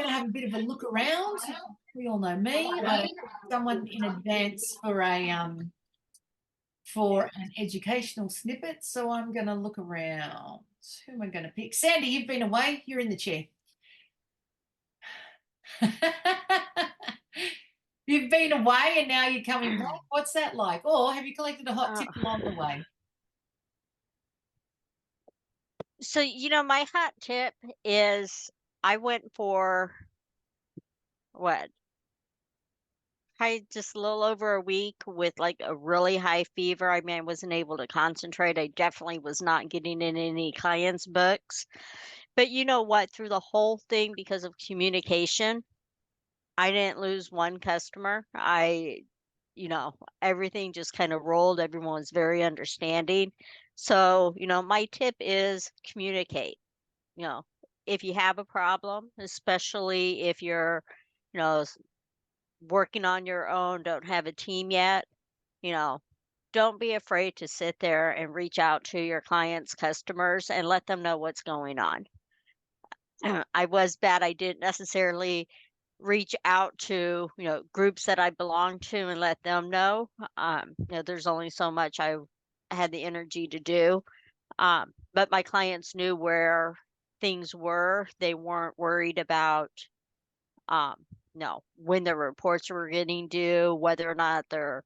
going to have a bit of a look around. We all know me. I don't someone in advance for an educational snippet, so I'm going to look around. Who am I going to pick? Sandy, you've been away. You're in the chair. You've been away and now you're coming back. What's that like? Or have you collected a hot tip along the way? So, my hot tip is I went for what? Just a little over a week with like a really high fever. I mean, I wasn't able to concentrate. I definitely was not getting in any clients' books. But you know what? Through the whole thing, because of communication, I didn't lose one customer. Everything just kind of rolled. Everyone was very understanding. So, my tip is communicate. You know, if you have a problem, especially if you're, you know, working on your own, don't have a team yet, you know, don't be afraid to sit there and reach out to your clients, customers, and let them know what's going on. I was bad. I didn't necessarily reach out to, groups that I belong to and let them know. There's only so much I had the energy to do. But my clients knew where things were. They weren't worried about, no, when their reports were getting due, whether or not their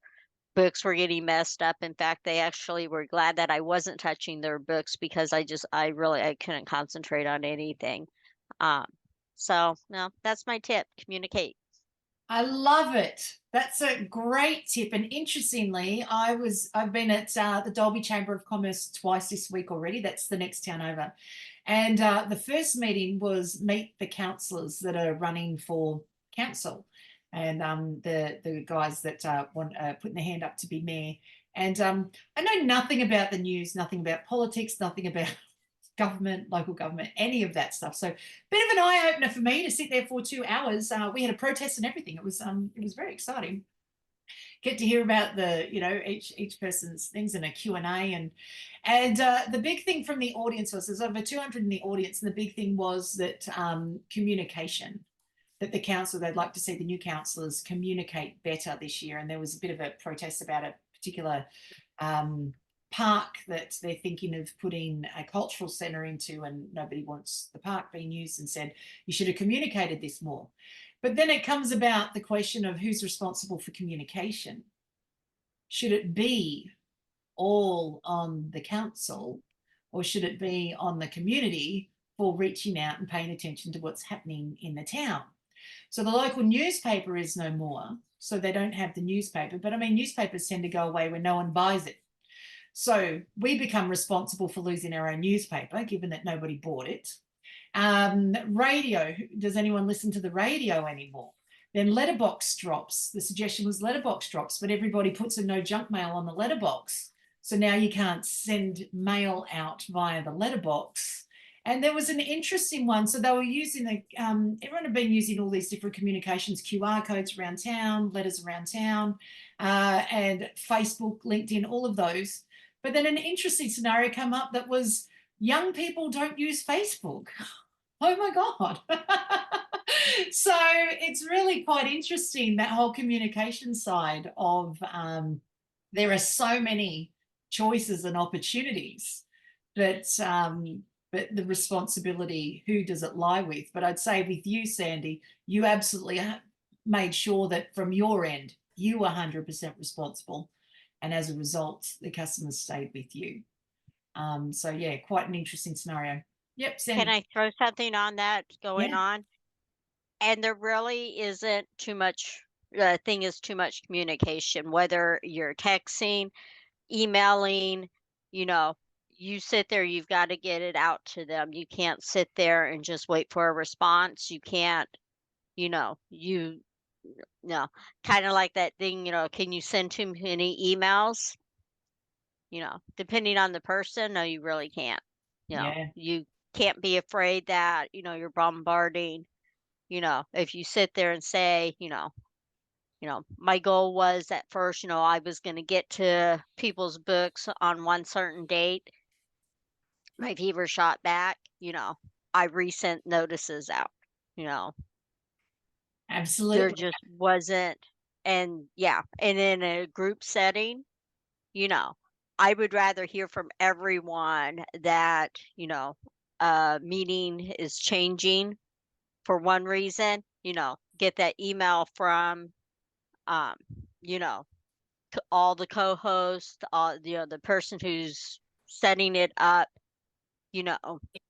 books were getting messed up. In fact, they actually were glad that I wasn't touching their books because I couldn't concentrate on anything. So no, that's my tip. Communicate. I love it. That's a great tip. And interestingly, I've been at the Dolby Chamber of Commerce twice this week already. That's the next town over. And the first meeting was meet the councillors that are running for council, and the guys that want putting their hand up to be mayor. And I know nothing about the news, nothing about politics, nothing about government, local government, any of that stuff. So, bit of an eye opener for me to sit there for 2 hours. We had a protest and everything. It was very exciting. Get to hear about each person's things and a Q&A, and the big thing from the audience was there's over 200 in the audience, and the big thing was that communication. That the council, they'd like to see the new councillors communicate better this year, and there was a bit of a protest about a particular park that they're thinking of putting a cultural centre into, and nobody wants the park being used, and said you should have communicated this more. But then it comes about the question of who's responsible for communication. Should it be all on the council, or should it be on the community for reaching out and paying attention to what's happening in the town? So the local newspaper is no more, so they don't have the newspaper. But I mean, newspapers tend to go away when no one buys it. So we become responsible for losing our own newspaper, given that nobody bought it. Radio, does anyone listen to the radio anymore? Then letterbox drops. The suggestion was letterbox drops, but everybody puts a no junk mail on the letterbox. So now you can't send mail out via the letterbox. And there was an interesting one. So they were using everyone had been using all these different communications, QR codes around town, letters around town, and Facebook, LinkedIn, all of those. But then an interesting scenario came up that was young people don't use Facebook. Oh my God. So it's really quite interesting, that whole communication side of there are so many choices and opportunities, but the responsibility, who does it lie with? But I'd say with you, Sandy, you absolutely made sure that from your end, you were 100% responsible. And as a result, the customers stayed with you. So yeah, quite an interesting scenario. Yep, Sandy. Can I throw something on that going on? And there really isn't too much, the thing is too much communication, whether you're texting, emailing, you sit there, you've got to get it out to them. You can't sit there and just wait for a response. You can't, kind of like that thing, can you send too many emails? Depending on the person, no, you really can't. You can't be afraid that, you're bombarding. If you sit there and say, my goal was at first, I was going to get to people's books on one certain date. My fever shot back, I resent notices out, There Absolutely. just wasn't. And yeah, and in a group setting, you know, I would rather hear from everyone that, meeting is changing for one reason, get that email from, um, you know, all the co-hosts, all, the person who's setting it up, you know.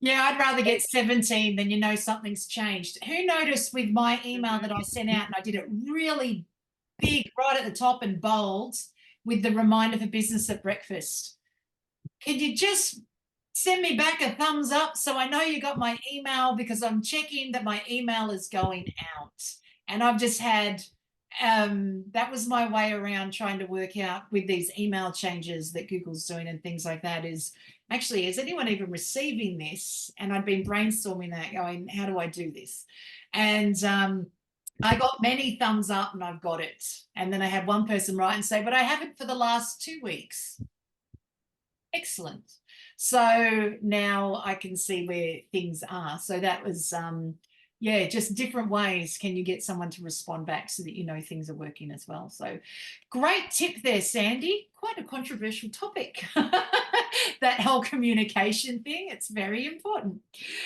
Yeah, I'd rather it- get 17 than something's changed. Who noticed with my email Mhm. that I sent out and I did it really big right at the top and bold with the reminder for business at breakfast? Could you just send me back a thumbs up so I know you got my email, because I'm checking that my email is going out. And I've just had that was my way around trying to work out with these email changes that Google's doing and things like that, is actually, is anyone even receiving this? And I'd been brainstorming that, going, how do I do this? And I got many thumbs up and I've got it. And then I had one person write and say, but I haven't for the last 2 weeks. Excellent. So now I can see where things are. So that was, yeah, just different ways can you get someone to respond back so that you know things are working as well. So great tip there, Sandy. Quite a controversial topic. That whole communication thing, it's very important.